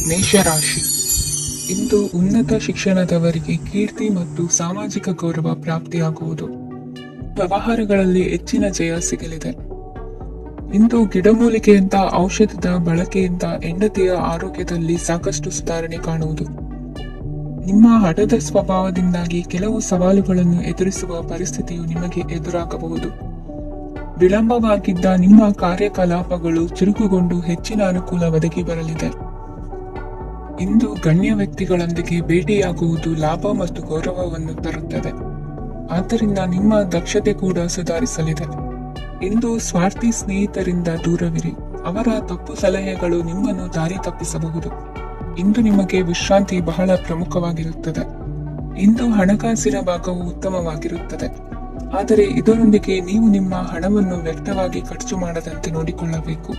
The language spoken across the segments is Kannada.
ಮೇಷರಾಶಿ. ಇಂದು ಉನ್ನತ ಶಿಕ್ಷಣದವರಿಗೆ ಕೀರ್ತಿ ಮತ್ತು ಸಾಮಾಜಿಕ ಗೌರವ ಪ್ರಾಪ್ತಿಯಾಗುವುದು. ವ್ಯವಹಾರಗಳಲ್ಲಿ ಹೆಚ್ಚಿನ ಜಯ ಸಿಗಲಿದೆ. ಇಂದು ಗಿಡಮೂಲಿಕೆಯಂತ ಔಷಧದ ಬಳಕೆಯಿಂದ ಹೆಂಡತಿಯ ಆರೋಗ್ಯದಲ್ಲಿ ಸಾಕಷ್ಟು ಸುಧಾರಣೆ ಕಾಣುವುದು. ನಿಮ್ಮ ಹಠದ ಸ್ವಭಾವದಿಂದಾಗಿ ಕೆಲವು ಸವಾಲುಗಳನ್ನು ಎದುರಿಸುವ ಪರಿಸ್ಥಿತಿಯು ನಿಮಗೆ ಎದುರಾಗಬಹುದು. ವಿಳಂಬವಾಗಿದ್ದ ನಿಮ್ಮ ಕಾರ್ಯಕಲಾಪಗಳು ಚುರುಕುಗೊಂಡು ಹೆಚ್ಚಿನ ಅನುಕೂಲ ಒದಗಿ ಬರಲಿದೆ. ಇಂದು ಗಣ್ಯ ವ್ಯಕ್ತಿಗಳೊಂದಿಗೆ ಭೇಟಿಯಾಗುವುದು ಲಾಭ ಮತ್ತು ಗೌರವವನ್ನು ತರುತ್ತದೆ. ಆದ್ದರಿಂದ ನಿಮ್ಮ ದಕ್ಷತೆ ಕೂಡ ಸುಧಾರಿಸಲಿದೆ. ಇಂದು ಸ್ವಾರ್ಥಿ ಸ್ನೇಹಿತರಿಂದ ದೂರವಿರಿ. ಅವರ ತಪ್ಪು ಸಲಹೆಗಳು ನಿಮ್ಮನ್ನು ದಾರಿ ತಪ್ಪಿಸಬಹುದು. ಇಂದು ನಿಮಗೆ ವಿಶ್ರಾಂತಿ ಬಹಳ ಪ್ರಮುಖವಾಗಿರುತ್ತದೆ. ಇಂದು ಹಣಕಾಸಿನ ಭಾಗವು ಉತ್ತಮವಾಗಿರುತ್ತದೆ. ಆದರೆ ಇದರೊಂದಿಗೆ ನೀವು ನಿಮ್ಮ ಹಣವನ್ನು ವ್ಯರ್ಥವಾಗಿ ಖರ್ಚು ಮಾಡದಂತೆ ನೋಡಿಕೊಳ್ಳಬೇಕು.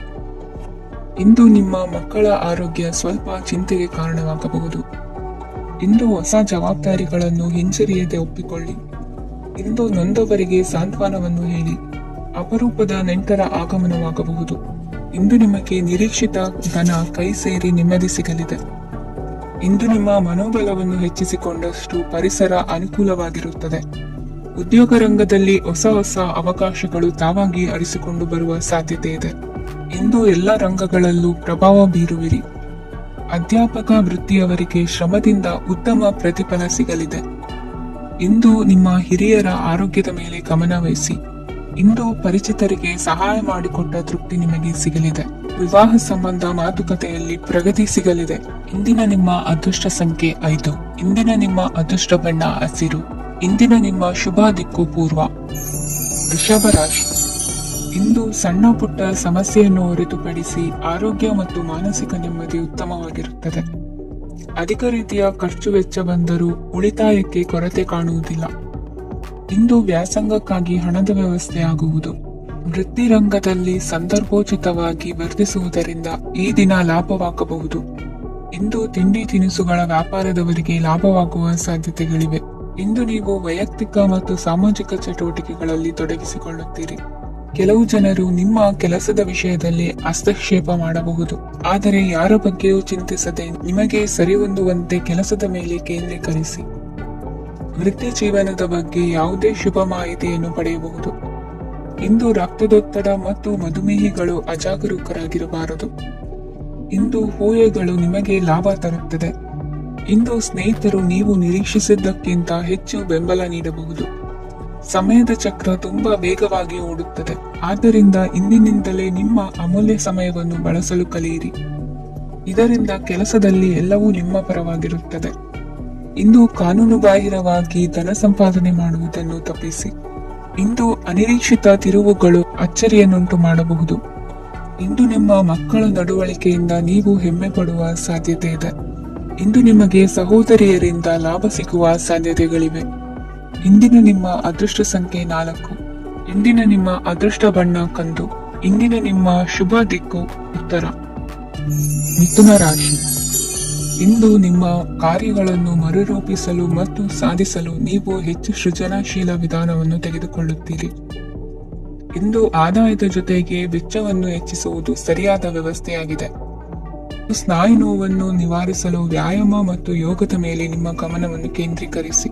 ಇಂದು ನಿಮ್ಮ ಮಕ್ಕಳ ಆರೋಗ್ಯ ಸ್ವಲ್ಪ ಚಿಂತೆಗೆ ಕಾರಣವಾಗಬಹುದು. ಇಂದು ಹೊಸ ಜವಾಬ್ದಾರಿಗಳನ್ನು ಹಿಂಜರಿಯದೆ ಒಪ್ಪಿಕೊಳ್ಳಿ. ಇಂದು ನೊಂದವರಿಗೆ ಸಾಂತ್ವನವನ್ನು ಹೇಳಿ. ಅಪರೂಪದ ನೆಂಟರ ಆಗಮನವಾಗಬಹುದು. ಇಂದು ನಿಮಗೆ ನಿರೀಕ್ಷಿತ ಧನ ಕೈ ಸೇರಿ ನೆಮ್ಮದಿ ಸಿಗಲಿದೆ. ಇಂದು ನಿಮ್ಮ ಮನೋಬಲವನ್ನು ಹೆಚ್ಚಿಸಿಕೊಂಡಷ್ಟು ಪರಿಸರ ಅನುಕೂಲವಾಗಿರುತ್ತದೆ. ಉದ್ಯೋಗ ರಂಗದಲ್ಲಿ ಹೊಸ ಹೊಸ ಅವಕಾಶಗಳು ತಾವಾಗಿ ಅರಿಸಿಕೊಂಡು ಬರುವ ಸಾಧ್ಯತೆ ಇದೆ. ಇಂದು ಎಲ್ಲ ರಂಗಗಳಲ್ಲೂ ಪ್ರಭಾವ ಬೀರುವಿರಿ. ಅಧ್ಯಾಪಕ ವೃತ್ತಿಯವರಿಗೆ ಶ್ರಮದಿಂದ ಉತ್ತಮ ಪ್ರತಿಫಲ ಸಿಗಲಿದೆ. ಇಂದು ನಿಮ್ಮ ಹಿರಿಯರ ಆರೋಗ್ಯದ ಮೇಲೆ ಗಮನ ವಹಿಸಿ. ಇಂದು ಪರಿಚಿತರಿಗೆ ಸಹಾಯ ಮಾಡಿಕೊಟ್ಟ ತೃಪ್ತಿ ನಿಮಗೆ ಸಿಗಲಿದೆ. ವಿವಾಹ ಸಂಬಂಧ ಮಾತುಕತೆಯಲ್ಲಿ ಪ್ರಗತಿ ಸಿಗಲಿದೆ. ಇಂದಿನ ನಿಮ್ಮ ಅದೃಷ್ಟ ಸಂಖ್ಯೆ 5. ಇಂದಿನ ನಿಮ್ಮ ಅದೃಷ್ಟ ಬಣ್ಣ ಹಸಿರು. ಇಂದಿನ ನಿಮ್ಮ ಶುಭ ದಿಕ್ಕು ಪೂರ್ವ. ವೃಷಭ ರಾಶಿ. ಇಂದು ಸಣ್ಣ ಪುಟ್ಟ ಸಮಸ್ಯೆಯನ್ನು ಹೊರತುಪಡಿಸಿ ಆರೋಗ್ಯ ಮತ್ತು ಮಾನಸಿಕ ನೆಮ್ಮದಿ ಉತ್ತಮವಾಗಿರುತ್ತದೆ. ಅಧಿಕ ರೀತಿಯ ಖರ್ಚು ವೆಚ್ಚ ಬಂದರೂ ಉಳಿತಾಯಕ್ಕೆ ಕೊರತೆ ಕಾಣುವುದಿಲ್ಲ. ಇಂದು ವ್ಯಾಸಂಗಕ್ಕಾಗಿ ಹಣದ ವ್ಯವಸ್ಥೆ ಆಗುವುದು. ವೃತ್ತಿ ರಂಗದಲ್ಲಿ ಸಂದರ್ಭೋಚಿತವಾಗಿ ವರ್ತಿಸುವುದರಿಂದ ಈ ದಿನ ಲಾಭವಾಗಬಹುದು. ಇಂದು ತಿಂಡಿ ತಿನಿಸುಗಳ ವ್ಯಾಪಾರದವರಿಗೆ ಲಾಭವಾಗುವ ಸಾಧ್ಯತೆಗಳಿವೆ. ಇಂದು ನೀವು ವೈಯಕ್ತಿಕ ಮತ್ತು ಸಾಮಾಜಿಕ ಚಟುವಟಿಕೆಗಳಲ್ಲಿ ತೊಡಗಿಸಿಕೊಳ್ಳುತ್ತೀರಿ. ಕೆಲವು ಜನರು ನಿಮ್ಮ ಕೆಲಸದ ವಿಷಯದಲ್ಲಿ ಹಸ್ತಕ್ಷೇಪ ಮಾಡಬಹುದು. ಆದರೆ ಯಾರ ಬಗ್ಗೆಯೂ ಚಿಂತಿಸದೆ ನಿಮಗೆ ಸರಿಹೊಂದುವಂತೆ ಕೆಲಸದ ಮೇಲೆ ಕೇಂದ್ರೀಕರಿಸಿ. ವೃತ್ತಿ ಜೀವನದ ಬಗ್ಗೆ ಯಾವುದೇ ಶುಭ ಮಾಹಿತಿಯನ್ನು ಪಡೆಯಬಹುದು. ಇಂದು ರಕ್ತದೊತ್ತಡ ಮತ್ತು ಮಧುಮೇಹಿಗಳು ಅಜಾಗರೂಕರಾಗಿರಬಾರದು. ಇಂದು ಊಹೆಗಳು ನಿಮಗೆ ಲಾಭ ತರುತ್ತದೆ. ಇಂದು ಸ್ನೇಹಿತರು ನೀವು ನಿರೀಕ್ಷಿಸಿದ್ದಕ್ಕಿಂತ ಹೆಚ್ಚು ಬೆಂಬಲ ನೀಡಬಹುದು. ಸಮಯದ ಚಕ್ರ ತುಂಬಾ ವೇಗವಾಗಿ ಓಡುತ್ತದೆ. ಆದ್ದರಿಂದ ಇಂದಿನಿಂದಲೇ ನಿಮ್ಮ ಅಮೂಲ್ಯ ಸಮಯವನ್ನು ಬಳಸಲು ಕಲಿಯಿರಿ. ಇದರಿಂದ ಕೆಲಸದಲ್ಲಿ ಎಲ್ಲವೂ ನಿಮ್ಮ ಪರವಾಗಿರುತ್ತದೆ. ಇಂದು ಕಾನೂನುಬಾಹಿರವಾಗಿ ಧನ ಸಂಪಾದನೆ ಮಾಡುವುದನ್ನು ತಪ್ಪಿಸಿ. ಇಂದು ಅನಿರೀಕ್ಷಿತ ತಿರುವುಗಳು ಅಚ್ಚರಿಯನ್ನುಂಟು ಮಾಡಬಹುದು. ಇಂದು ನಿಮ್ಮ ಮಕ್ಕಳ ನಡವಳಿಕೆಯಿಂದ ನೀವು ಹೆಮ್ಮೆ ಪಡುವ ಸಾಧ್ಯತೆ ಇದೆ. ಇಂದು ನಿಮಗೆ ಸಹೋದರಿಯರಿಂದ ಲಾಭ ಸಿಗುವ ಸಾಧ್ಯತೆಗಳಿವೆ. ಇಂದಿನ ನಿಮ್ಮ ಅದೃಷ್ಟ ಸಂಖ್ಯೆ 4. ಇಂದಿನ ನಿಮ್ಮ ಅದೃಷ್ಟ ಬಣ್ಣ ಕಂದು. ಇಂದಿನ ನಿಮ್ಮ ಶುಭ ದಿಕ್ಕು ಉತ್ತರ. ಮಿಥುನ ರಾಶಿ. ಇಂದು ನಿಮ್ಮ ಕಾರ್ಯಗಳನ್ನು ಮರುರೂಪಿಸಲು ಮತ್ತು ಸಾಧಿಸಲು ನೀವು ಹೆಚ್ಚು ಸೃಜನಶೀಲ ವಿಧಾನವನ್ನು ತೆಗೆದುಕೊಳ್ಳುತ್ತೀರಿ. ಇಂದು ಆದಾಯದ ಜೊತೆಗೆ ವೆಚ್ಚವನ್ನು ಹೆಚ್ಚಿಸುವುದು ಸರಿಯಾದ ವ್ಯವಸ್ಥೆಯಾಗಿದೆ. ಸ್ನಾಯು ನೋವನ್ನು ನಿವಾರಿಸಲು ವ್ಯಾಯಾಮ ಮತ್ತು ಯೋಗದ ಮೇಲೆ ನಿಮ್ಮ ಗಮನವನ್ನು ಕೇಂದ್ರೀಕರಿಸಿ.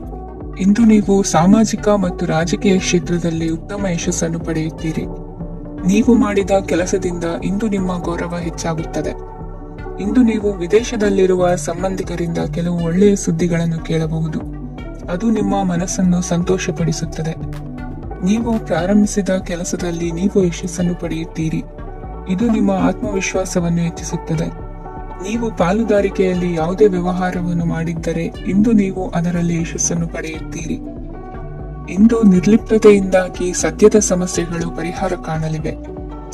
ಇಂದು ನೀವು ಸಾಮಾಜಿಕ ಮತ್ತು ರಾಜಕೀಯ ಕ್ಷೇತ್ರದಲ್ಲಿ ಉತ್ತಮ ಯಶಸ್ಸನ್ನು ಪಡೆಯುತ್ತೀರಿ. ನೀವು ಮಾಡಿದ ಕೆಲಸದಿಂದ ಇಂದು ನಿಮ್ಮ ಗೌರವ ಹೆಚ್ಚಾಗುತ್ತದೆ. ಇಂದು ನೀವು ವಿದೇಶದಲ್ಲಿರುವ ಸಂಬಂಧಿಕರಿಂದ ಕೆಲವು ಒಳ್ಳೆಯ ಸುದ್ದಿಗಳನ್ನು ಕೇಳಬಹುದು. ಅದು ನಿಮ್ಮ ಮನಸ್ಸನ್ನು ಸಂತೋಷಪಡಿಸುತ್ತದೆ. ನೀವು ಪ್ರಾರಂಭಿಸಿದ ಕೆಲಸದಲ್ಲಿ ನೀವು ಯಶಸ್ಸನ್ನು ಪಡೆಯುತ್ತೀರಿ. ಇದು ನಿಮ್ಮ ಆತ್ಮವಿಶ್ವಾಸವನ್ನು ಹೆಚ್ಚಿಸುತ್ತದೆ. ನೀವು ಪಾಲುದಾರಿಕೆಯಲ್ಲಿ ಯಾವುದೇ ವ್ಯವಹಾರವನ್ನು ಮಾಡಿದ್ದರೆ ಇಂದು ನೀವು ಅದರಲ್ಲಿ ಯಶಸ್ಸನ್ನು ಪಡೆಯುತ್ತೀರಿ. ಇಂದು ನಿರ್ಲಿಪ್ತತೆಯಿಂದಾಗಿ ಸದ್ಯದ ಸಮಸ್ಯೆಗಳು ಪರಿಹಾರ ಕಾಣಲಿವೆ.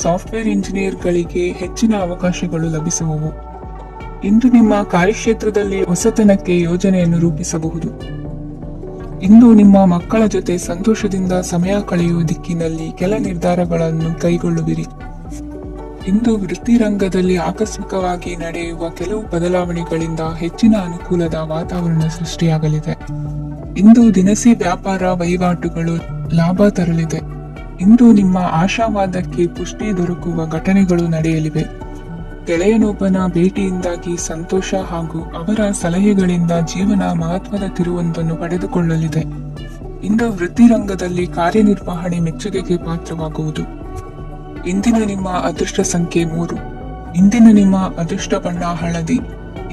ಸಾಫ್ಟ್ವೇರ್ ಇಂಜಿನಿಯರ್ಗಳಿಗೆ ಹೆಚ್ಚಿನ ಅವಕಾಶಗಳು ಲಭಿಸುವವು. ಇಂದು ನಿಮ್ಮ ಕಾರ್ಯಕ್ಷೇತ್ರದಲ್ಲಿ ಹೊಸತನಕ್ಕೆ ಯೋಜನೆಯನ್ನು ರೂಪಿಸಬಹುದು. ಇಂದು ನಿಮ್ಮ ಮಕ್ಕಳ ಜೊತೆ ಸಂತೋಷದಿಂದ ಸಮಯ ಕಳೆಯುವ ದಿಕ್ಕಿನಲ್ಲಿ ಕೆಲ ನಿರ್ಧಾರಗಳನ್ನು ಕೈಗೊಳ್ಳುವಿರಿ. ಇಂದು ವೃತ್ತಿ ರಂಗದಲ್ಲಿ ಆಕಸ್ಮಿಕವಾಗಿ ನಡೆಯುವ ಕೆಲವು ಬದಲಾವಣೆಗಳಿಂದ ಹೆಚ್ಚಿನ ಅನುಕೂಲದ ವಾತಾವರಣ ಸೃಷ್ಟಿಯಾಗಲಿದೆ. ಇಂದು ದಿನಸಿ ವ್ಯಾಪಾರ ವಹಿವಾಟುಗಳು ಲಾಭ ತರಲಿದೆ. ಇಂದು ನಿಮ್ಮ ಆಶಾವಾದಕ್ಕೆ ಪುಷ್ಟಿ ದೊರಕುವ ಘಟನೆಗಳು ನಡೆಯಲಿವೆ. ಗೆಳೆಯನೊಬ್ಬನ ಭೇಟಿಯಿಂದಾಗಿ ಸಂತೋಷ ಹಾಗೂ ಅವರ ಸಲಹೆಗಳಿಂದ ಜೀವನ ಮಹತ್ವದ ತಿರುವೊಂದನ್ನು ಪಡೆದುಕೊಳ್ಳಲಿದೆ. ಇಂದು ವೃತ್ತಿರಂಗದಲ್ಲಿ ಕಾರ್ಯನಿರ್ವಹಣೆ ಮೆಚ್ಚುಗೆಗೆ ಪಾತ್ರವಾಗುವುದು. ಇಂದಿನ ನಿಮ್ಮ ಅದೃಷ್ಟ ಸಂಖ್ಯೆ 3. ಇಂದಿನ ನಿಮ್ಮ ಅದೃಷ್ಟ ಬಣ್ಣ ಹಳದಿ.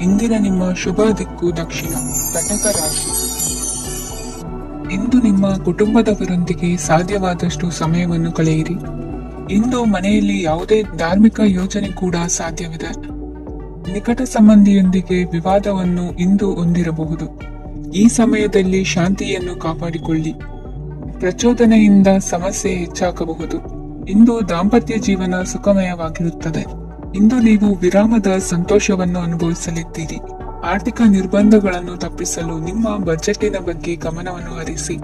ಇಂದಿನ ನಿಮ್ಮ ಶುಭ ದಿಕ್ಕು ದಕ್ಷಿಣ. ಕಟಕ ರಾಶಿ. ಇಂದು ನಿಮ್ಮ ಕುಟುಂಬದವರೊಂದಿಗೆ ಸಾಧ್ಯವಾದಷ್ಟು ಸಮಯವನ್ನು ಕಳೆಯಿರಿ. ಇಂದು ಮನೆಯಲ್ಲಿ ಯಾವುದೇ ಧಾರ್ಮಿಕ ಯೋಜನೆ ಕೂಡ ಸಾಧ್ಯವಿದೆ. ನಿಕಟ ಸಂಬಂಧಿಯೊಂದಿಗೆ ವಿವಾದವನ್ನು ಇಂದು ಹೊಂದಿರಬಹುದು. ಈ ಸಮಯದಲ್ಲಿ ಶಾಂತಿಯನ್ನು ಕಾಪಾಡಿಕೊಳ್ಳಿ. ಪ್ರಚೋದನೆಯಿಂದ ಸಮಸ್ಯೆ ಹೆಚ್ಚಾಗಬಹುದು. ಇಂದು ದಾಂಪತ್ಯ ಜೀವನ ಸುಖಮಯವಾಗಿರುತ್ತದೆ. ಇಂದು ನೀವು ವಿರಾಮದ ಸಂತೋಷವನ್ನು ಅನುಭವಿಸಲಿದ್ದೀರಿ. ಆರ್ಥಿಕ ನಿರ್ಬಂಧಗಳನ್ನು ತಪ್ಪಿಸಲು ನಿಮ್ಮ ಬಜೆಟಿನ ಬಗ್ಗೆ ಗಮನವನ್ನು ಹರಿಸಿ.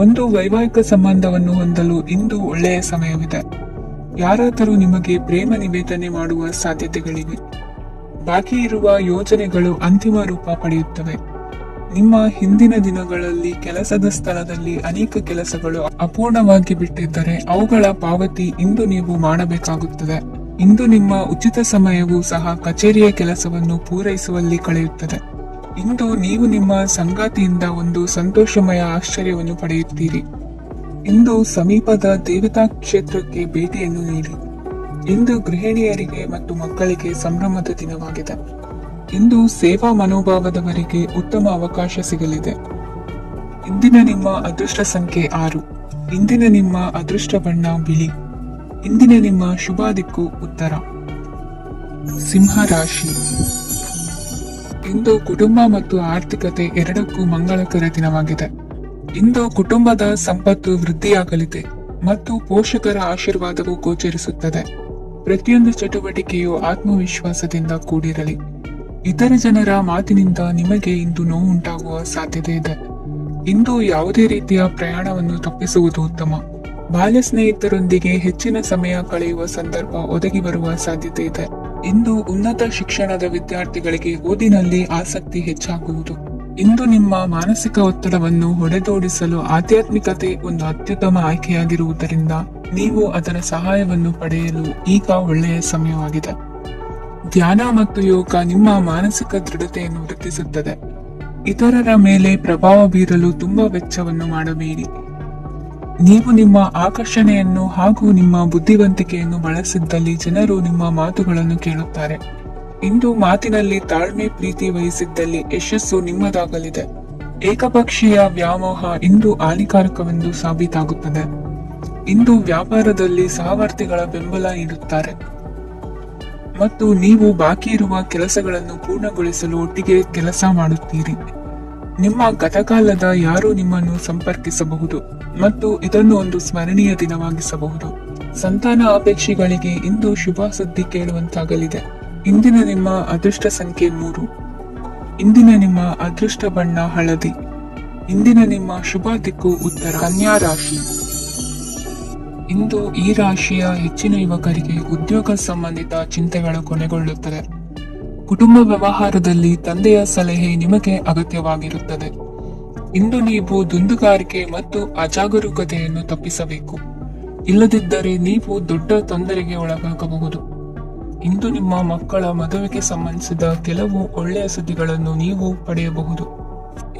ಒಂದು ವೈವಾಹಿಕ ಸಂಬಂಧವನ್ನು ಹೊಂದಲು ಇಂದು ಒಳ್ಳೆಯ ಸಮಯವಿದೆ. ಯಾರಾದರೂ ನಿಮಗೆ ಪ್ರೇಮ ನಿವೇದನೆ ಮಾಡುವ ಸಾಧ್ಯತೆಗಳಿವೆ. ಬಾಕಿ ಇರುವ ಯೋಜನೆಗಳು ಅಂತಿಮ ರೂಪ ಪಡೆಯುತ್ತವೆ. ನಿಮ್ಮ ಹಿಂದಿನ ದಿನಗಳಲ್ಲಿ ಕೆಲಸದ ಸ್ಥಳದಲ್ಲಿ ಅನೇಕ ಕೆಲಸಗಳು ಅಪೂರ್ಣವಾಗಿ ಬಿಟ್ಟಿದ್ದರೆ ಅವುಗಳ ಪಾವತಿ ಇಂದು ನೀವು ಮಾಡಬೇಕಾಗುತ್ತದೆ. ಇಂದು ನಿಮ್ಮ ಉಚಿತ ಸಮಯವೂ ಸಹ ಕಚೇರಿಯ ಕೆಲಸವನ್ನು ಪೂರೈಸುವಲ್ಲಿ ಕಳೆಯುತ್ತದೆ. ಇಂದು ನೀವು ನಿಮ್ಮ ಸಂಗಾತಿಯಿಂದ ಒಂದು ಸಂತೋಷಮಯ ಆಶ್ಚರ್ಯವನ್ನು ಪಡೆಯುತ್ತೀರಿ. ಇಂದು ಸಮೀಪದ ದೇವತಾ ಕ್ಷೇತ್ರಕ್ಕೆ ಭೇಟಿಯನ್ನು ನೀಡಿ. ಇಂದು ಗೃಹಿಣಿಯರಿಗೆ ಮತ್ತು ಮಕ್ಕಳಿಗೆ ಸಂಭ್ರಮದ ದಿನವಾಗಿದೆ. ಇಂದು ಸೇವಾ ಮನೋಭಾವದವರಿಗೆ ಉತ್ತಮ ಅವಕಾಶ ಸಿಗಲಿದೆ. ಇಂದಿನ ನಿಮ್ಮ ಅದೃಷ್ಟ ಸಂಖ್ಯೆ 6. ಇಂದಿನ ನಿಮ್ಮ ಅದೃಷ್ಟ ಬಣ್ಣ ಬಿಳಿ. ಇಂದಿನ ನಿಮ್ಮ ಶುಭ ದಿಕ್ಕು ಉತ್ತರ. ಸಿಂಹ ರಾಶಿ. ಇಂದು ಕುಟುಂಬ ಮತ್ತು ಆರ್ಥಿಕತೆ ಎರಡಕ್ಕೂ ಮಂಗಳಕರ ದಿನವಾಗಿದೆ. ಇಂದು ಕುಟುಂಬದ ಸಂಪತ್ತು ವೃದ್ಧಿಯಾಗಲಿದೆ ಮತ್ತು ಪೋಷಕರ ಆಶೀರ್ವಾದವು ಗೋಚರಿಸುತ್ತದೆ. ಪ್ರತಿಯೊಂದು ಚಟುವಟಿಕೆಯು ಆತ್ಮವಿಶ್ವಾಸದಿಂದ ಕೂಡಿರಲಿ. ಇತರ ಜನರ ಮಾತಿನಿಂದ ನಿಮಗೆ ಇಂದು ನೋವುಂಟಾಗುವ ಸಾಧ್ಯತೆ ಇದೆ. ಇಂದು ಯಾವುದೇ ರೀತಿಯ ಪ್ರಯಾಣವನ್ನು ತಪ್ಪಿಸುವುದು ಉತ್ತಮ. ಬಾಲ್ಯ ಸ್ನೇಹಿತರೊಂದಿಗೆ ಹೆಚ್ಚಿನ ಸಮಯ ಕಳೆಯುವ ಸಂದರ್ಭ ಒದಗಿ ಬರುವ ಸಾಧ್ಯತೆ ಇದೆ. ಇಂದು ಉನ್ನತ ಶಿಕ್ಷಣದ ವಿದ್ಯಾರ್ಥಿಗಳಿಗೆ ಓದಿನಲ್ಲಿ ಆಸಕ್ತಿ ಹೆಚ್ಚಾಗುವುದು. ಇಂದು ನಿಮ್ಮ ಮಾನಸಿಕ ಒತ್ತಡವನ್ನು ಹೊಡೆದೋಡಿಸಲು ಆಧ್ಯಾತ್ಮಿಕತೆ ಒಂದು ಅತ್ಯುತ್ತಮ ಆಯ್ಕೆಯಾಗಿರುವುದರಿಂದ ನೀವು ಅದರ ಸಹಾಯವನ್ನು ಪಡೆಯಲು ಈಗ ಒಳ್ಳೆಯ ಸಮಯವಾಗಿದೆ. ಧ್ಯಾನ ಮತ್ತು ಯೋಗ ನಿಮ್ಮ ಮಾನಸಿಕ ದೃಢತೆಯನ್ನು ವೃದ್ಧಿಸುತ್ತದೆ. ಇತರರ ಮೇಲೆ ಪ್ರಭಾವ ಬೀರಲು ತುಂಬಾ ವೆಚ್ಚವನ್ನು ಮಾಡಬೇಡಿ. ನೀವು ನಿಮ್ಮ ಆಕರ್ಷಣೆಯನ್ನು ಹಾಗೂ ನಿಮ್ಮ ಬುದ್ಧಿವಂತಿಕೆಯನ್ನು ಬಳಸಿದ್ದಲ್ಲಿ ಜನರು ನಿಮ್ಮ ಮಾತುಗಳನ್ನು ಕೇಳುತ್ತಾರೆ. ಇಂದು ಮಾತಿನಲ್ಲಿ ತಾಳ್ಮೆ ಪ್ರೀತಿ ವಹಿಸಿದ್ದಲ್ಲಿ ಯಶಸ್ಸು ನಿಮ್ಮದಾಗಲಿದೆ. ಏಕಪಕ್ಷೀಯ ವ್ಯಾಮೋಹ ಇಂದು ಹಾನಿಕಾರಕವೆಂದು ಸಾಬೀತಾಗುತ್ತದೆ. ಇಂದು ವ್ಯಾಪಾರದಲ್ಲಿ ಸಹವರ್ತಿಗಳ ಬೆಂಬಲ ನೀಡುತ್ತಾರೆ ಮತ್ತು ನೀವು ಬಾಕಿ ಇರುವ ಕೆಲಸಗಳನ್ನು ಪೂರ್ಣಗೊಳಿಸಲು ಒಟ್ಟಿಗೆ ಕೆಲಸ ಮಾಡುತ್ತೀರಿ. ನಿಮ್ಮ ಗತಕಾಲದ ಯಾರು ನಿಮ್ಮನ್ನು ಸಂಪರ್ಕಿಸಬಹುದು ಮತ್ತು ಇದನ್ನು ಒಂದು ಸ್ಮರಣೀಯ ದಿನವಾಗಿಸಬಹುದು. ಸಂತಾನ ಅಪೇಕ್ಷಿಗಳಿಗೆ ಇಂದು ಶುಭ ಸುದ್ದಿ ಕೇಳುವಂತಾಗಲಿದೆ. ಇಂದಿನ ನಿಮ್ಮ ಅದೃಷ್ಟ ಸಂಖ್ಯೆ 3. ಇಂದಿನ ನಿಮ್ಮ ಅದೃಷ್ಟ ಬಣ್ಣ ಹಳದಿ. ಇಂದಿನ ನಿಮ್ಮ ಶುಭ ದಿಕ್ಕು ಉತ್ತರ. ಕನ್ಯಾ ರಾಶಿ. ಇಂದು ಈ ರಾಶಿಯ ಹೆಚ್ಚಿನ ಯುವಕರಿಗೆ ಉದ್ಯೋಗ ಸಂಬಂಧಿತ ಚಿಂತೆಗಳು ಕೊನೆಗೊಳ್ಳುತ್ತದೆ. ಕುಟುಂಬ ವ್ಯವಹಾರದಲ್ಲಿ ತಂದೆಯ ಸಲಹೆ ನಿಮಗೆ ಅಗತ್ಯವಾಗಿರುತ್ತದೆ. ಇಂದು ನೀವು ದುಂದುಗಾರಿಕೆ ಮತ್ತು ಅಜಾಗರೂಕತೆಯನ್ನು ತಪ್ಪಿಸಬೇಕು. ಇಲ್ಲದಿದ್ದರೆ ನೀವು ದೊಡ್ಡ ತೊಂದರೆಗೆ ಒಳಗಾಗಬಹುದು. ಇಂದು ನಿಮ್ಮ ಮಕ್ಕಳ ಮದುವೆಗೆ ಸಂಬಂಧಿಸಿದ ಕೆಲವು ಒಳ್ಳೆಯ ಸುದ್ದಿಗಳನ್ನು ನೀವು ಪಡೆಯಬಹುದು.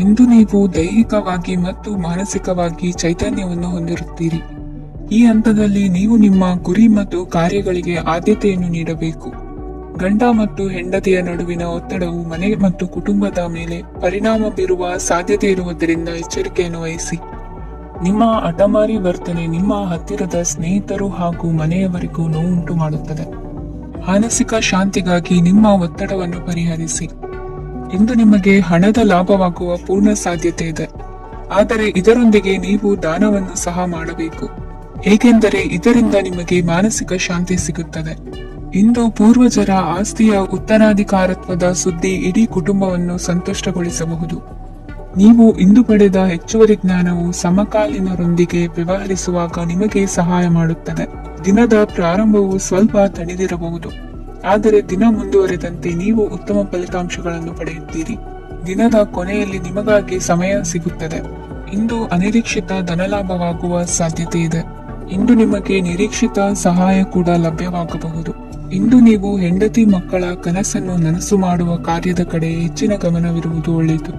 ಇಂದು ನೀವು ದೈಹಿಕವಾಗಿ ಮತ್ತು ಮಾನಸಿಕವಾಗಿ ಚೈತನ್ಯವನ್ನು ಹೊಂದಿರುತ್ತೀರಿ. ಈ ಹಂತದಲ್ಲಿ ನೀವು ನಿಮ್ಮ ಗುರಿ ಮತ್ತು ಕಾರ್ಯಗಳಿಗೆ ಆದ್ಯತೆಯನ್ನು ನೀಡಬೇಕು. ಗಂಡ ಮತ್ತು ಹೆಂಡತಿಯ ನಡುವಿನ ಒತ್ತಡವು ಮನೆ ಮತ್ತು ಕುಟುಂಬದ ಮೇಲೆ ಪರಿಣಾಮ ಬೀರುವ ಸಾಧ್ಯತೆ ಇರುವುದರಿಂದ ಎಚ್ಚರಿಕೆಯನ್ನು ವಹಿಸಿ. ನಿಮ್ಮ ಹಠಮಾರಿ ವರ್ತನೆ ನಿಮ್ಮ ಹತ್ತಿರದ ಸ್ನೇಹಿತರು ಹಾಗೂ ಮನೆಯವರಿಗೂ ನೋವುಂಟು ಮಾಡುತ್ತದೆ. ಮಾನಸಿಕ ಶಾಂತಿಗಾಗಿ ನಿಮ್ಮ ಒತ್ತಡವನ್ನು ಪರಿಹರಿಸಿ. ಇಂದು ನಿಮಗೆ ಹಣದ ಲಾಭವಾಗುವ ಪೂರ್ಣ ಸಾಧ್ಯತೆ ಇದೆ. ಆದರೆ ಇದರೊಂದಿಗೆ ನೀವು ದಾನವನ್ನು ಸಹ ಮಾಡಬೇಕು, ಏಕೆಂದರೆ ಇದರಿಂದ ನಿಮಗೆ ಮಾನಸಿಕ ಶಾಂತಿ ಸಿಗುತ್ತದೆ. ಇಂದು ಪೂರ್ವಜರ ಆಸ್ತಿಯ ಉತ್ತರಾಧಿಕಾರತ್ವದ ಸುದ್ದಿ ಇಡೀ ಕುಟುಂಬವನ್ನು ಸಂತುಷ್ಟಗೊಳಿಸಬಹುದು. ನೀವು ಇಂದು ಪಡೆದ ಹೆಚ್ಚುವರಿ ಜ್ಞಾನವು ಸಮಕಾಲೀನರೊಂದಿಗೆ ವ್ಯವಹರಿಸುವಾಗ ನಿಮಗೆ ಸಹಾಯ ಮಾಡುತ್ತದೆ. ದಿನದ ಪ್ರಾರಂಭವು ಸ್ವಲ್ಪ ತಣಿದಿರಬಹುದು, ಆದರೆ ದಿನ ಮುಂದುವರೆದಂತೆ ನೀವು ಉತ್ತಮ ಫಲಿತಾಂಶಗಳನ್ನು ಪಡೆಯುತ್ತೀರಿ. ದಿನದ ಕೊನೆಯಲ್ಲಿ ನಿಮಗಾಗಿ ಸಮಯ ಸಿಗುತ್ತದೆ. ಇಂದು ಅನಿರೀಕ್ಷಿತ ಧನಲಾಭವಾಗುವ ಸಾಧ್ಯತೆ ಇದೆ. ಇಂದು ನಿಮಗೆ ನಿರೀಕ್ಷಿತ ಸಹಾಯ ಕೂಡ ಲಭ್ಯವಾಗಬಹುದು. ಇಂದು ನೀವು ಹೆಂಡತಿ ಮಕ್ಕಳ ಕನಸನ್ನು ನನಸು ಮಾಡುವ ಕಾರ್ಯದ ಕಡೆ ಹೆಚ್ಚಿನ ಗಮನವಿರುವುದು ಒಳ್ಳೆಯದು.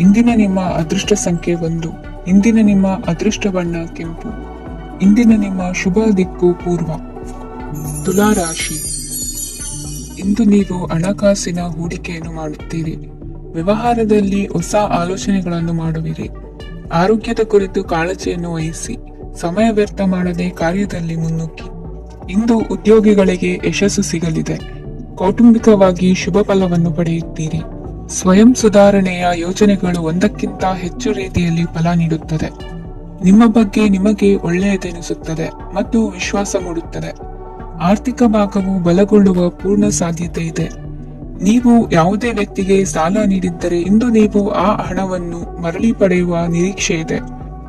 ಇಂದಿನ ನಿಮ್ಮ ಅದೃಷ್ಟ ಸಂಖ್ಯೆ 1. ಇಂದಿನ ನಿಮ್ಮ ಅದೃಷ್ಟ ಬಣ್ಣ ಕೆಂಪು. ಇಂದಿನ ನಿಮ್ಮ ಶುಭ ದಿಕ್ಕು ಪೂರ್ವ. ತುಲಾ ರಾಶಿ. ಇಂದು ನೀವು ಹಣಕಾಸಿನ ಹೂಡಿಕೆಯನ್ನು ಮಾಡುತ್ತೀರಿ. ವ್ಯವಹಾರದಲ್ಲಿ ಹೊಸ ಆಲೋಚನೆಗಳನ್ನು ಮಾಡುವಿರಿ. ಆರೋಗ್ಯದ ಕುರಿತು ಕಾಳಜಿಯನ್ನು ವಹಿಸಿ. ಸಮಯ ವ್ಯರ್ಥ ಮಾಡದೆ ಕಾರ್ಯದಲ್ಲಿ ಮುನ್ನುಗ್ಗಿ. ಇಂದು ಉದ್ಯೋಗಿಗಳಿಗೆ ಯಶಸ್ಸು ಸಿಗಲಿದೆ. ಕೌಟುಂಬಿಕವಾಗಿ ಶುಭ ಫಲವನ್ನು ಪಡೆಯುತ್ತೀರಿ. ಸ್ವಯಂ ಸುಧಾರಣೆಯ ಯೋಜನೆಗಳು ಒಂದಕ್ಕಿಂತ ಹೆಚ್ಚು ರೀತಿಯಲ್ಲಿ ಫಲ ನೀಡುತ್ತದೆ. ನಿಮ್ಮ ಬಗ್ಗೆ ನಿಮಗೆ ಒಳ್ಳೆಯದೆನಿಸುತ್ತದೆ ಮತ್ತು ವಿಶ್ವಾಸ ಮೂಡುತ್ತದೆ. ಆರ್ಥಿಕ ಭಾಗವು ಬಲಗೊಳ್ಳುವ ಪೂರ್ಣ ಸಾಧ್ಯತೆ ಇದೆ. ನೀವು ಯಾವುದೇ ವ್ಯಕ್ತಿಗೆ ಸಾಲ ನೀಡಿದ್ದರೆ ಇಂದು ನೀವು ಆ ಹಣವನ್ನು ಮರಳಿ ಪಡೆಯುವ ನಿರೀಕ್ಷೆ ಇದೆ.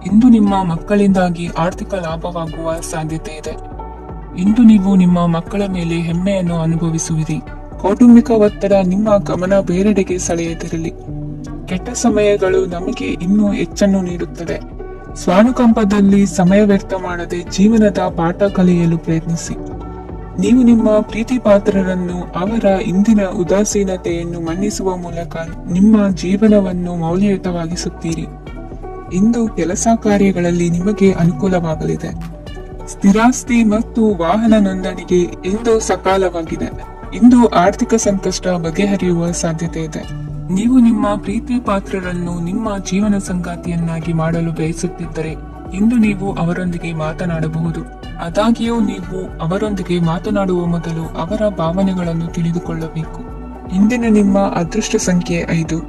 ಇಂದು ನಿಮ್ಮ ಮಕ್ಕಳಿಂದಾಗಿ ಆರ್ಥಿಕ ಲಾಭವಾಗುವ ಸಾಧ್ಯತೆ ಇದೆ. ಇಂದು ನೀವು ನಿಮ್ಮ ಮಕ್ಕಳ ಮೇಲೆ ಹೆಮ್ಮೆಯನ್ನು ಅನುಭವಿಸುವಿರಿ. ಕೌಟುಂಬಿಕ ಒತ್ತಡ ನಿಮ್ಮ ಗಮನ ಬೇರೆಡೆಗೆ ಸೆಳೆಯದಿರಲಿ. ಕೆಟ್ಟ ಸಮಯಗಳು ನಮಗೆ ಇನ್ನೂ ಹೆಚ್ಚನ್ನು ನೀಡುತ್ತದೆ. ಸ್ವಾನುಕಂಪದಲ್ಲಿ ಸಮಯ ವ್ಯರ್ಥ ಮಾಡದೆ ಜೀವನದ ಪಾಠ ಕಲಿಯಲು ಪ್ರಯತ್ನಿಸಿ. ನೀವು ನಿಮ್ಮ ಪ್ರೀತಿ ಪಾತ್ರರನ್ನು ಅವರ ಇಂದಿನ ಉದಾಸೀನತೆಯನ್ನು ಮನ್ನಿಸುವ ಮೂಲಕ ನಿಮ್ಮ ಜೀವನವನ್ನು ಮೌಲ್ಯಯುತವಾಗಿಸುತ್ತೀರಿ. ಇಂದು ಕೆಲಸ ಕಾರ್ಯಗಳಲ್ಲಿ ನಿಮಗೆ ಅನುಕೂಲವಾಗಲಿದೆ. ಸ್ಥಿರಾಸ್ತಿ ಮತ್ತು ವಾಹನ ನೋಂದಣಿಗೆ ಇಂದು ಸಕಾಲವಾಗಿದೆ. ಇಂದು ಆರ್ಥಿಕ ಸಂಕಷ್ಟ ಬಗೆಹರಿಯುವ ಸಾಧ್ಯತೆ ಇದೆ. ನೀವು ನಿಮ್ಮ ಪ್ರೀತಿ ಪಾತ್ರರನ್ನು ನಿಮ್ಮ ಜೀವನ ಸಂಗಾತಿಯನ್ನಾಗಿ ಮಾಡಲು ಬಯಸುತ್ತಿದ್ದರೆ ಇಂದು ನೀವು ಅವರೊಂದಿಗೆ ಮಾತನಾಡಬಹುದು. ಆದಾಗ್ಯೂ ನೀವು ಅವರೊಂದಿಗೆ ಮಾತನಾಡುವ ಮೊದಲು ಅವರ ಭಾವನೆಗಳನ್ನು ತಿಳಿದುಕೊಳ್ಳಬೇಕು. ಇಂದಿನ ನಿಮ್ಮ ಅದೃಷ್ಟ ಸಂಖ್ಯೆ 5.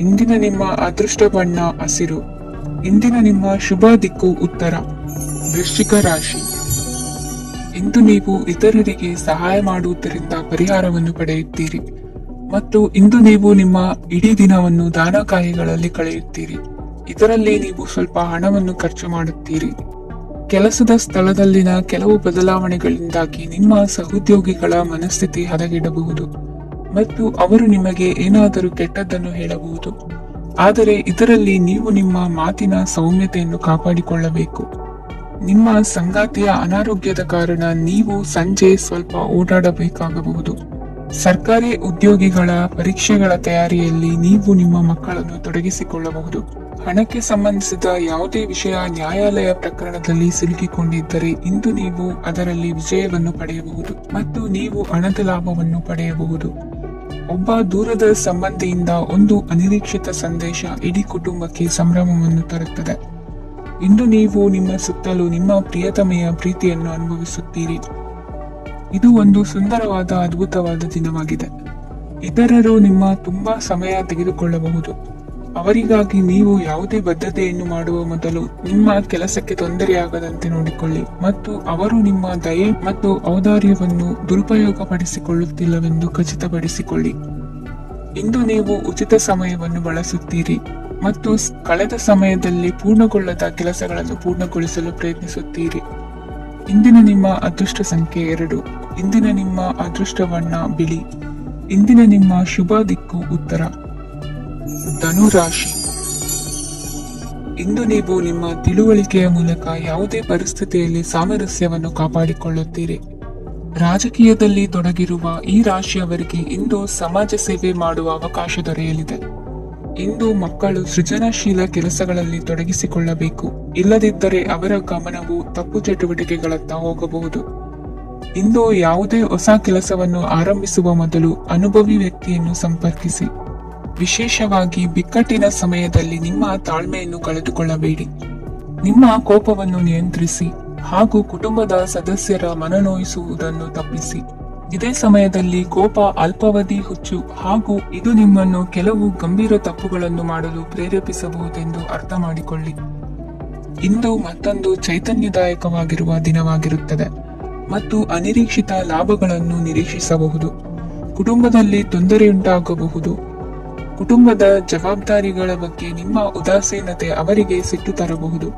ಇಂದಿನ ನಿಮ್ಮ ಅದೃಷ್ಟ ಬಣ್ಣ ಹಸಿರು. ಇಂದಿನ ನಿಮ್ಮ ಶುಭ ದಿಕ್ಕು ಉತ್ತರ. ವೃಶ್ಚಿಕ ರಾಶಿ. ಇಂದು ನೀವು ಇತರರಿಗೆ ಸಹಾಯ ಮಾಡುವುದರಿಂದ ಪರಿಹಾರವನ್ನು ಪಡೆಯುತ್ತೀರಿ ಮತ್ತು ಇಂದು ನೀವು ನಿಮ್ಮ ಇಡೀ ದಿನವನ್ನು ದಾನ ಕಾರ್ಯಗಳಲ್ಲಿ ಕಳೆಯುತ್ತೀರಿ. ಇದರಲ್ಲಿ ನೀವು ಸ್ವಲ್ಪ ಹಣವನ್ನು ಖರ್ಚು ಮಾಡುತ್ತೀರಿ. ಕೆಲಸದ ಸ್ಥಳದಲ್ಲಿನ ಕೆಲವು ಬದಲಾವಣೆಗಳಿಂದಾಗಿ ನಿಮ್ಮ ಸಹೋದ್ಯೋಗಿಗಳ ಮನಸ್ಥಿತಿ ಹದಗೆಡಬಹುದು ಮತ್ತು ಅವರು ನಿಮಗೆ ಏನಾದರೂ ಕೆಟ್ಟದ್ದನ್ನು ಹೇಳಬಹುದು. ಆದರೆ ಇದರಲ್ಲಿ ನೀವು ನಿಮ್ಮ ಮಾತಿನ ಸೌಮ್ಯತೆಯನ್ನು ಕಾಪಾಡಿಕೊಳ್ಳಬೇಕು. ನಿಮ್ಮ ಸಂಗಾತಿಯ ಅನಾರೋಗ್ಯದ ಕಾರಣ ನೀವು ಸಂಜೆ ಸ್ವಲ್ಪ ಓಡಾಡಬೇಕಾಗಬಹುದು. ಸರ್ಕಾರಿ ಉದ್ಯೋಗಿಗಳ ಪರೀಕ್ಷೆಗಳ ತಯಾರಿಯಲ್ಲಿ ನೀವು ನಿಮ್ಮ ಮಕ್ಕಳನ್ನು ತೊಡಗಿಸಿಕೊಳ್ಳಬಹುದು. ಹಣಕ್ಕೆ ಸಂಬಂಧಿಸಿದ ಯಾವುದೇ ವಿಷಯ ನ್ಯಾಯಾಲಯ ಪ್ರಕರಣದಲ್ಲಿ ಸಿಲುಕಿಕೊಂಡಿದ್ದರೆ ಇಂದು ನೀವು ಅದರಲ್ಲಿ ವಿಜಯವನ್ನು ಪಡೆಯಬಹುದು ಮತ್ತು ನೀವು ಹಣದ ಲಾಭವನ್ನು ಪಡೆಯಬಹುದು. ಒಬ್ಬ ದೂರದ ಸಂಬಂಧಿಯಿಂದ ಒಂದು ಅನಿರೀಕ್ಷಿತ ಸಂದೇಶ ಇಡೀ ಕುಟುಂಬಕ್ಕೆ ಸಂಭ್ರಮವನ್ನು ತರುತ್ತದೆ. ಇಂದು ನೀವು ನಿಮ್ಮ ಸುತ್ತಲೂ ನಿಮ್ಮ ಪ್ರಿಯತಮೆಯ ಪ್ರೀತಿಯನ್ನು ಅನುಭವಿಸುತ್ತೀರಿ. ಇದು ಒಂದು ಸುಂದರವಾದ ಅದ್ಭುತವಾದ ದಿನವಾಗಿದೆ. ಇತರರು ನಿಮ್ಮ ತುಂಬಾ ಸಮಯ ತೆಗೆದುಕೊಳ್ಳಬಹುದು. ಅವರಿಗಾಗಿ ನೀವು ಯಾವುದೇ ಬದ್ಧತೆಯನ್ನು ಮಾಡುವ ಮೊದಲು ನಿಮ್ಮ ಕೆಲಸಕ್ಕೆ ತೊಂದರೆಯಾಗದಂತೆ ನೋಡಿಕೊಳ್ಳಿ ಮತ್ತು ಅವರು ನಿಮ್ಮ ದಯೆ ಮತ್ತು ಔದಾರ್ಯವನ್ನು ದುರುಪಯೋಗಪಡಿಸಿಕೊಳ್ಳುತ್ತಿಲ್ಲವೆಂದು ಖಚಿತಪಡಿಸಿಕೊಳ್ಳಿ. ಇಂದು ನೀವು ಉಚಿತ ಸಮಯವನ್ನು ಬಳಸುತ್ತೀರಿ ಮತ್ತು ಕಳೆದ ಸಮಯದಲ್ಲಿ ಪೂರ್ಣಗೊಳ್ಳದ ಕೆಲಸಗಳನ್ನು ಪೂರ್ಣಗೊಳಿಸಲು ಪ್ರಯತ್ನಿಸುತ್ತೀರಿ. ಇಂದಿನ ನಿಮ್ಮ ಅದೃಷ್ಟ ಸಂಖ್ಯೆ 2. ಇಂದಿನ ನಿಮ್ಮ ಅದೃಷ್ಟ ಬಣ್ಣ ಬಿಳಿ. ಇಂದಿನ ನಿಮ್ಮ ಶುಭ ದಿಕ್ಕು ಉತ್ತರ. ಧನು ರಾಶಿ. ಇಂದು ನೀವು ನಿಮ್ಮ ತಿಳುವಳಿಕೆಯ ಮೂಲಕ ಯಾವುದೇ ಪರಿಸ್ಥಿತಿಯಲ್ಲಿ ಸಾಮರಸ್ಯವನ್ನು ಕಾಪಾಡಿಕೊಳ್ಳುತ್ತೀರಿ. ರಾಜಕೀಯದಲ್ಲಿ ತೊಡಗಿರುವ ಈ ರಾಶಿಯವರಿಗೆ ಇಂದು ಸಮಾಜ ಸೇವೆ ಮಾಡುವ ಅವಕಾಶ ದೊರೆಯಲಿದೆ. ಇಂದು ಮಕ್ಕಳು ಸೃಜನಶೀಲ ಕೆಲಸಗಳಲ್ಲಿ ತೊಡಗಿಸಿಕೊಳ್ಳಬೇಕು. ಇಲ್ಲದಿದ್ದರೆ ಅವರ ಗಮನವು ತಪ್ಪು ಚಟುವಟಿಕೆಗಳತ್ತ ಹೋಗಬಹುದು. ಇಂದು ಯಾವುದೇ ಹೊಸ ಕೆಲಸವನ್ನು ಆರಂಭಿಸುವ ಮೊದಲು ಅನುಭವಿ ವ್ಯಕ್ತಿಯನ್ನು ಸಂಪರ್ಕಿಸಿ. ವಿಶೇಷವಾಗಿ ಬಿಕ್ಕಟ್ಟಿನ ಸಮಯದಲ್ಲಿ ನಿಮ್ಮ ತಾಳ್ಮೆಯನ್ನು ಕಳೆದುಕೊಳ್ಳಬೇಡಿ. ನಿಮ್ಮ ಕೋಪವನ್ನು ನಿಯಂತ್ರಿಸಿ ಹಾಗೂ ಕುಟುಂಬದ ಸದಸ್ಯರ ಮನನೋಯಿಸುವುದನ್ನು ತಪ್ಪಿಸಿ. ಇದೇ ಸಮಯದಲ್ಲಿ ಕೋಪ ಅಲ್ಪಾವಧಿ ಹುಚ್ಚು ಹಾಗೂ ಇದು ನಿಮ್ಮನ್ನು ಕೆಲವು ಗಂಭೀರ ತಪ್ಪುಗಳನ್ನು ಮಾಡಲು ಪ್ರೇರೇಪಿಸಬಹುದೆಂದು ಅರ್ಥ ಮಾಡಿಕೊಳ್ಳಿ. ಇಂದು ಮತ್ತೊಂದು ಚೈತನ್ಯದಾಯಕವಾಗಿರುವ ದಿನವಾಗಿರುತ್ತದೆ ಮತ್ತು ಅನಿರೀಕ್ಷಿತ ಲಾಭಗಳನ್ನು ನಿರೀಕ್ಷಿಸಬಹುದು. ಕುಟುಂಬದಲ್ಲಿ ತೊಂದರೆಯುಂಟಾಗಬಹುದು. ಕುಟುಂಬದ ಜವಾಬ್ದಾರಿಗಳ ಬಗ್ಗೆ ನಿಮ್ಮ ಉದಾಸೀನತೆ ಅವರಿಗೆ ಸಿಟ್ಟು ತರಬಹುದು.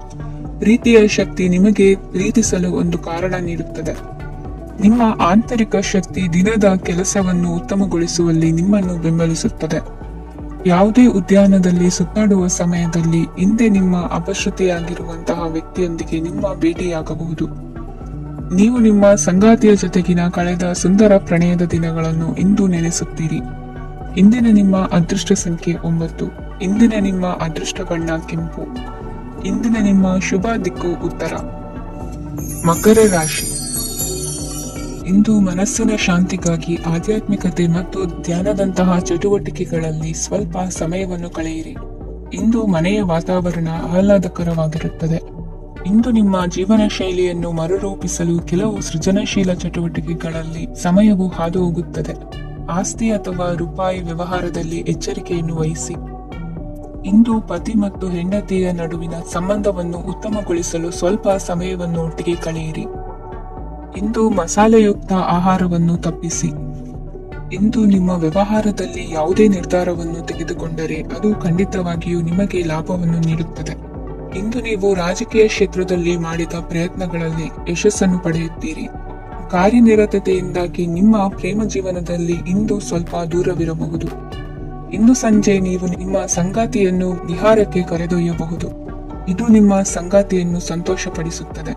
ಪ್ರೀತಿಯ ಶಕ್ತಿ ನಿಮಗೆ ಪ್ರೀತಿಸಲು ಒಂದು ಕಾರಣ ನೀಡುತ್ತದೆ. ನಿಮ್ಮ ಆಂತರಿಕ ಶಕ್ತಿ ದಿನದ ಕೆಲಸವನ್ನು ಉತ್ತಮಗೊಳಿಸುವಲ್ಲಿ ನಿಮ್ಮನ್ನು ಬೆಂಬಲಿಸುತ್ತದೆ. ಯಾವುದೇ ಉದ್ಯಾನದಲ್ಲಿ ಸುತ್ತಾಡುವ ಸಮಯದಲ್ಲಿ ಹಿಂದೆ ನಿಮ್ಮ ಅಪಶ್ರುತಿಯಾಗಿರುವಂತಹ ವ್ಯಕ್ತಿಯೊಂದಿಗೆ ನಿಮ್ಮ ಭೇಟಿಯಾಗಬಹುದು. ನೀವು ನಿಮ್ಮ ಸಂಗಾತಿಯ ಜೊತೆಗಿನ ಕಳೆದ ಸುಂದರ ಪ್ರಣಯದ ದಿನಗಳನ್ನು ಇಂದು ನೆನೆಸುತ್ತೀರಿ. ಇಂದಿನ ನಿಮ್ಮ ಅದೃಷ್ಟ ಸಂಖ್ಯೆ 9. ಇಂದಿನ ನಿಮ್ಮ ಅದೃಷ್ಟ ಬಣ್ಣ ಕೆಂಪು. ಇಂದಿನ ನಿಮ್ಮ ಶುಭ ದಿಕ್ಕು ಉತ್ತರ. ಮಕರ ರಾಶಿ. ಇಂದು ಮನಸ್ಸಿನ ಶಾಂತಿಗಾಗಿ ಆಧ್ಯಾತ್ಮಿಕತೆ ಮತ್ತು ಧ್ಯಾನದಂತಹ ಚಟುವಟಿಕೆಗಳಲ್ಲಿ ಸ್ವಲ್ಪ ಸಮಯವನ್ನು ಕಳೆಯಿರಿ. ಇಂದು ಮನೆಯ ವಾತಾವರಣ ಆಹ್ಲಾದಕರವಾಗಿರುತ್ತದೆ. ಇಂದು ನಿಮ್ಮ ಜೀವನ ಶೈಲಿಯನ್ನು ಮರುರೂಪಿಸಲು ಕೆಲವು ಸೃಜನಶೀಲ ಚಟುವಟಿಕೆಗಳಲ್ಲಿ ಸಮಯವು ಹಾದು ಹೋಗುತ್ತದೆ. ಆಸ್ತಿ ಅಥವಾ ರೂಪಾಯಿ ವ್ಯವಹಾರದಲ್ಲಿ ಎಚ್ಚರಿಕೆಯನ್ನು ವಹಿಸಿ. ಇಂದು ಪತಿ ಮತ್ತು ಹೆಂಡತಿಯ ನಡುವಿನ ಸಂಬಂಧವನ್ನು ಉತ್ತಮಗೊಳಿಸಲು ಸ್ವಲ್ಪ ಸಮಯವನ್ನು ಒಟ್ಟಿಗೆ ಕಳೆಯಿರಿ. ಇಂದು ಮಸಾಲೆಯುಕ್ತ ಆಹಾರವನ್ನು ತಪ್ಪಿಸಿ. ಇಂದು ನಿಮ್ಮ ವ್ಯವಹಾರದಲ್ಲಿ ಯಾವುದೇ ನಿರ್ಧಾರವನ್ನು ತೆಗೆದುಕೊಂಡರೆ ಅದು ಖಂಡಿತವಾಗಿಯೂ ನಿಮಗೆ ಲಾಭವನ್ನು ನೀಡುತ್ತದೆ. ಇಂದು ನೀವು ರಾಜಕೀಯ ಕ್ಷೇತ್ರದಲ್ಲಿ ಮಾಡಿದ ಪ್ರಯತ್ನಗಳಲ್ಲಿ ಯಶಸ್ಸನ್ನು ಪಡೆಯುತ್ತೀರಿ. ಕಾರ್ಯನಿರತತೆಯಿಂದಾಗಿ ನಿಮ್ಮ ಪ್ರೇಮ ಜೀವನದಲ್ಲಿ ಇಂದು ಸ್ವಲ್ಪ ದೂರವಿರಬಹುದು. ಇಂದು ಸಂಜೆ ನೀವು ನಿಮ್ಮ ಸಂಗಾತಿಯನ್ನು ವಿಹಾರಕ್ಕೆ ಕರೆದೊಯ್ಯಬಹುದು. ಇದು ನಿಮ್ಮ ಸಂಗಾತಿಯನ್ನು ಸಂತೋಷಪಡಿಸುತ್ತದೆ.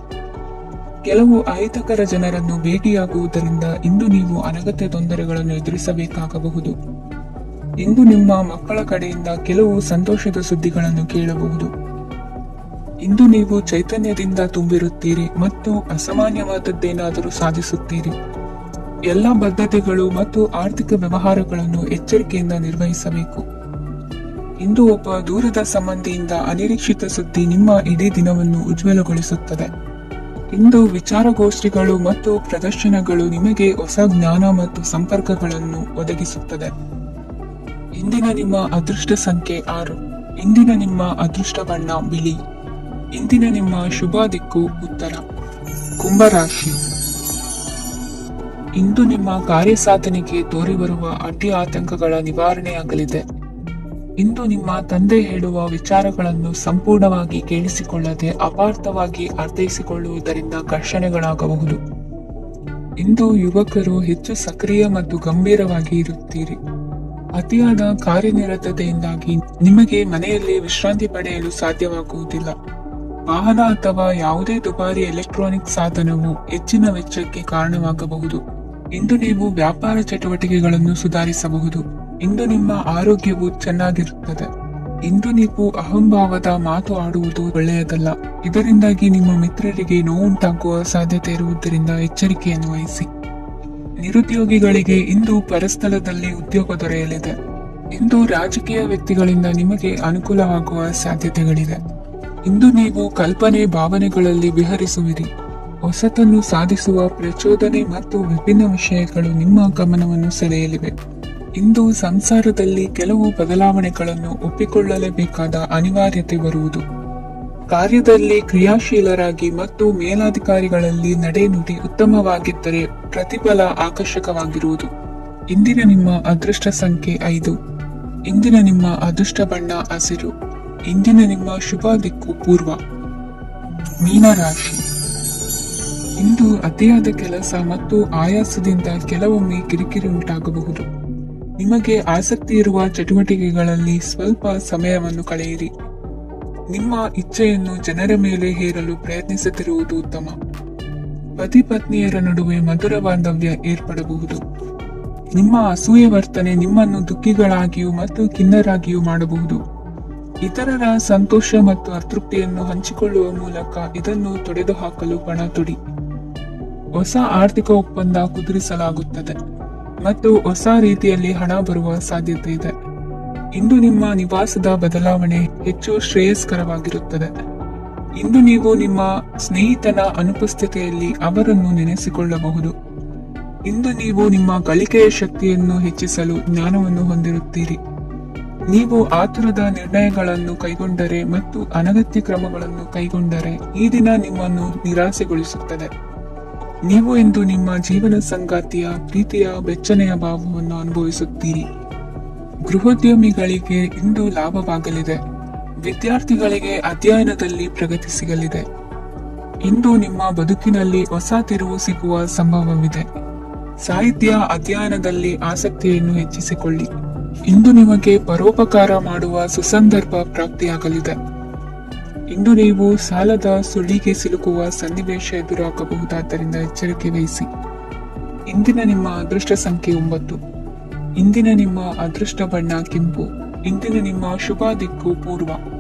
ಕೆಲವು ಅಹಿತಕರ ಜನರನ್ನು ಭೇಟಿಯಾಗುವುದರಿಂದ ಇಂದು ನೀವು ಅನಗತ್ಯ ತೊಂದರೆಗಳನ್ನು ಎದುರಿಸಬೇಕಾಗಬಹುದು. ಇಂದು ನಿಮ್ಮ ಮಕ್ಕಳ ಕಡೆಯಿಂದ ಕೆಲವು ಸಂತೋಷದ ಸುದ್ದಿಗಳನ್ನು ಕೇಳಬಹುದು. ಇಂದು ನೀವು ಚೈತನ್ಯದಿಂದ ತುಂಬಿರುತ್ತೀರಿ ಮತ್ತು ಅಸಾಮಾನ್ಯವಾದದ್ದೇನಾದರೂ ಸಾಧಿಸುತ್ತೀರಿ. ಎಲ್ಲ ಬದ್ಧತೆಗಳು ಮತ್ತು ಆರ್ಥಿಕ ವ್ಯವಹಾರಗಳನ್ನು ಎಚ್ಚರಿಕೆಯಿಂದ ನಿರ್ವಹಿಸಬೇಕು. ಇಂದು ಒಬ್ಬ ದೂರದ ಸಂಬಂಧಿಯಿಂದ ಅನಿರೀಕ್ಷಿತ ಸುದ್ದಿ ನಿಮ್ಮ ಇಡೀ ದಿನವನ್ನು ಉಜ್ವಲಗೊಳಿಸುತ್ತದೆ. ಇಂದು ವಿಚಾರಗೋಷ್ಠಿಗಳು ಮತ್ತು ಪ್ರದರ್ಶನಗಳು ನಿಮಗೆ ಹೊಸ ಜ್ಞಾನ ಮತ್ತು ಸಂಪರ್ಕಗಳನ್ನು ಒದಗಿಸುತ್ತದೆ. ಇಂದಿನ ನಿಮ್ಮ ಅದೃಷ್ಟ ಸಂಖ್ಯೆ 6. ಇಂದಿನ ನಿಮ್ಮ ಅದೃಷ್ಟ ಬಣ್ಣ ಬಿಳಿ. ಇಂದಿನ ನಿಮ್ಮ ಶುಭ ದಿಕ್ಕು ಉತ್ತರ. ಕುಂಭರಾಶಿ. ಇಂದು ನಿಮ್ಮ ಕಾರ್ಯಸಾಧನೆಗೆ ತೋರಿಬರುವ ಅಡ್ಡಿ ಆತಂಕಗಳ ನಿವಾರಣೆಯಾಗಲಿದೆ. ಇಂದು ನಿಮ್ಮ ತಂದೆ ಹೇಳುವ ವಿಚಾರಗಳನ್ನು ಸಂಪೂರ್ಣವಾಗಿ ಕೇಳಿಸಿಕೊಳ್ಳದೆ ಅಪಾರ್ಥವಾಗಿ ಅರ್ಥೈಸಿಕೊಳ್ಳುವುದರಿಂದ ಘರ್ಷಣೆಗಳಾಗಬಹುದು. ಇಂದು ಯುವಕರು ಹೆಚ್ಚು ಸಕ್ರಿಯ ಮತ್ತು ಗಂಭೀರವಾಗಿ ಇರುತ್ತೀರಿ. ಅತಿಯಾದ ಕಾರ್ಯನಿರತತೆಯಿಂದಾಗಿ ನಿಮಗೆ ಮನೆಯಲ್ಲಿ ವಿಶ್ರಾಂತಿ ಪಡೆಯಲು ಸಾಧ್ಯವಾಗುವುದಿಲ್ಲ. ವಾಹನ ಅಥವಾ ಯಾವುದೇ ದುಬಾರಿ ಎಲೆಕ್ಟ್ರಾನಿಕ್ ಸಾಧನವು ಹೆಚ್ಚಿನ ವೆಚ್ಚಕ್ಕೆ ಕಾರಣವಾಗಬಹುದು. ಇಂದು ನೀವು ವ್ಯಾಪಾರ ಚಟುವಟಿಕೆಗಳನ್ನು ಸುಧಾರಿಸಬಹುದು. ಇಂದು ನಿಮ್ಮ ಆರೋಗ್ಯವು ಚೆನ್ನಾಗಿರುತ್ತದೆ. ಇಂದು ನೀವು ಅಹಂಭಾವದ ಮಾತು ಆಡುವುದು ಒಳ್ಳೆಯದಲ್ಲ. ಇದರಿಂದಾಗಿ ನಿಮ್ಮ ಮಿತ್ರರಿಗೆ ನೋವುಂಟಾಗುವ ಸಾಧ್ಯತೆ ಇರುವುದರಿಂದ ಎಚ್ಚರಿಕೆಯನ್ನು ವಹಿಸಿ. ನಿರುದ್ಯೋಗಿಗಳಿಗೆ ಇಂದು ಪರಸ್ಥಳದಲ್ಲಿ ಉದ್ಯೋಗ ದೊರೆಯಲಿದೆ. ಇಂದು ರಾಜಕೀಯ ವ್ಯಕ್ತಿಗಳಿಂದ ನಿಮಗೆ ಅನುಕೂಲವಾಗುವ ಸಾಧ್ಯತೆಗಳಿದೆ. ಇಂದು ನೀವು ಕಲ್ಪನೆ ಭಾವನೆಗಳಲ್ಲಿ ವಿಹರಿಸುವಿರಿ. ಹೊಸತನ್ನು ಸಾಧಿಸುವ ಪ್ರಚೋದನೆ ಮತ್ತು ವಿಭಿನ್ನ ವಿಷಯಗಳು ನಿಮ್ಮ ಗಮನವನ್ನು ಸೆಳೆಯಲಿವೆ. ಇಂದು ಸಂಸಾರದಲ್ಲಿ ಕೆಲವು ಬದಲಾವಣೆಗಳನ್ನು ಒಪ್ಪಿಕೊಳ್ಳಲೇಬೇಕಾದ ಅನಿವಾರ್ಯತೆ ಬರುವುದು. ಕಾರ್ಯದಲ್ಲಿ ಕ್ರಿಯಾಶೀಲರಾಗಿ ಮತ್ತು ಮೇಲಾಧಿಕಾರಿಗಳಲ್ಲಿ ನಡೆನುಡಿ ಉತ್ತಮವಾಗಿದ್ದರೆ ಪ್ರತಿಫಲ ಆಕರ್ಷಕವಾಗಿರುವುದು. ಇಂದಿನ ನಿಮ್ಮ ಅದೃಷ್ಟ ಸಂಖ್ಯೆ 5. ಇಂದಿನ ನಿಮ್ಮ ಅದೃಷ್ಟ ಬಣ್ಣ ಹಸಿರು. ಇಂದಿನ ನಿಮ್ಮ ಶುಭ ದಿಕ್ಕು ಪೂರ್ವ. ಮೀನರಾಶಿ. ಇಂದು ಅತಿಯಾದ ಕೆಲಸ ಮತ್ತು ಆಯಾಸದಿಂದ ಕೆಲವೊಮ್ಮೆ ಕಿರಿಕಿರಿ ಉಂಟಾಗಬಹುದು. ನಿಮಗೆ ಆಸಕ್ತಿ ಇರುವ ಚಟುವಟಿಕೆಗಳಲ್ಲಿ ಸ್ವಲ್ಪ ಸಮಯವನ್ನು ಕಳೆಯಿರಿ. ನಿಮ್ಮ ಇಚ್ಛೆಯನ್ನು ಜನರ ಮೇಲೆ ಹೇರಲು ಪ್ರಯತ್ನಿಸುತ್ತಿರುವುದು ಉತ್ತಮ. ಪತಿ ಪತ್ನಿಯರ ನಡುವೆ ಮಧುರ ಬಾಂಧವ್ಯ ಏರ್ಪಡಬಹುದು. ನಿಮ್ಮ ಅಸೂಯೆ ವರ್ತನೆ ನಿಮ್ಮನ್ನು ದುಃಖಿಗಳಾಗಿಯೂ ಮತ್ತು ಖಿನ್ನರಾಗಿಯೂ ಮಾಡಬಹುದು. ಇತರರ ಸಂತೋಷ ಮತ್ತು ಅತೃಪ್ತಿಯನ್ನು ಹಂಚಿಕೊಳ್ಳುವ ಮೂಲಕ ಇದನ್ನು ತೊಡೆದುಹಾಕಲು ಪಣ ತೊಡಿ. ಹೊಸ ಆರ್ಥಿಕ ಒಪ್ಪಂದ ಕುದುರಿಸಲಾಗುತ್ತದೆ ಮತ್ತು ಹೊಸ ರೀತಿಯಲ್ಲಿ ಹಣ ಬರುವ ಸಾಧ್ಯತೆ ಇದೆ. ಇಂದು ನಿಮ್ಮ ನಿವಾಸದ ಬದಲಾವಣೆ ಹೆಚ್ಚು ಶ್ರೇಯಸ್ಕರವಾಗಿರುತ್ತದೆ. ಇಂದು ನೀವು ನಿಮ್ಮ ಸ್ನೇಹಿತನ ಅನುಪಸ್ಥಿತಿಯಲ್ಲಿ ಅವರನ್ನು ನೆನೆಸಿಕೊಳ್ಳಬಹುದು. ಇಂದು ನೀವು ನಿಮ್ಮ ಗಳಿಕೆಯ ಶಕ್ತಿಯನ್ನು ಹೆಚ್ಚಿಸಲು ಜ್ಞಾನವನ್ನು ಹೊಂದಿರುತ್ತೀರಿ. ನೀವು ಆತುರದ ನಿರ್ಣಯಗಳನ್ನು ಕೈಗೊಂಡರೆ ಮತ್ತು ಅನಗತ್ಯ ಕ್ರಮಗಳನ್ನು ಕೈಗೊಂಡರೆ ಈ ದಿನ ನಿಮ್ಮನ್ನು ನಿರಾಸೆಗೊಳಿಸುತ್ತದೆ. ನೀವು ಇಂದು ನಿಮ್ಮ ಜೀವನ ಸಂಗಾತಿಯ ಪ್ರೀತಿಯ ಬೆಚ್ಚನೆಯ ಭಾವವನ್ನು ಅನುಭವಿಸುತ್ತೀರಿ. ಗೃಹೋದ್ಯಮಿಗಳಿಗೆ ಇಂದು ಲಾಭವಾಗಲಿದೆ. ವಿದ್ಯಾರ್ಥಿಗಳಿಗೆ ಅಧ್ಯಯನದಲ್ಲಿ ಪ್ರಗತಿ ಸಿಗಲಿದೆ. ಇಂದು ನಿಮ್ಮ ಬದುಕಿನಲ್ಲಿ ಹೊಸ ತಿರುವು ಸಿಗುವ ಸಂಭವವಿದೆ. ಸಾಹಿತ್ಯ ಅಧ್ಯಯನದಲ್ಲಿ ಆಸಕ್ತಿಯನ್ನು ಹೆಚ್ಚಿಸಿಕೊಳ್ಳಿ. ಇಂದು ನಿಮಗೆ ಪರೋಪಕಾರ ಮಾಡುವ ಸುಸಂದರ್ಭ ಪ್ರಾಪ್ತಿಯಾಗಲಿದೆ. ಇಂದು ನೀವು ಸಾಲದ ಸುಳಿಗೆ ಸಿಲುಕುವ ಸನ್ನಿವೇಶ ಎದುರಾಗಬಹುದಾದ್ದರಿಂದ ಎಚ್ಚರಿಕೆ ವಹಿಸಿ. ಇಂದಿನ ನಿಮ್ಮ ಅದೃಷ್ಟ ಸಂಖ್ಯೆ 9. ಇಂದಿನ ನಿಮ್ಮ ಅದೃಷ್ಟ ಬಣ್ಣ ಕೆಂಪು. ಇಂದಿನ ನಿಮ್ಮ ಶುಭ ದಿಕ್ಕು ಪೂರ್ವ.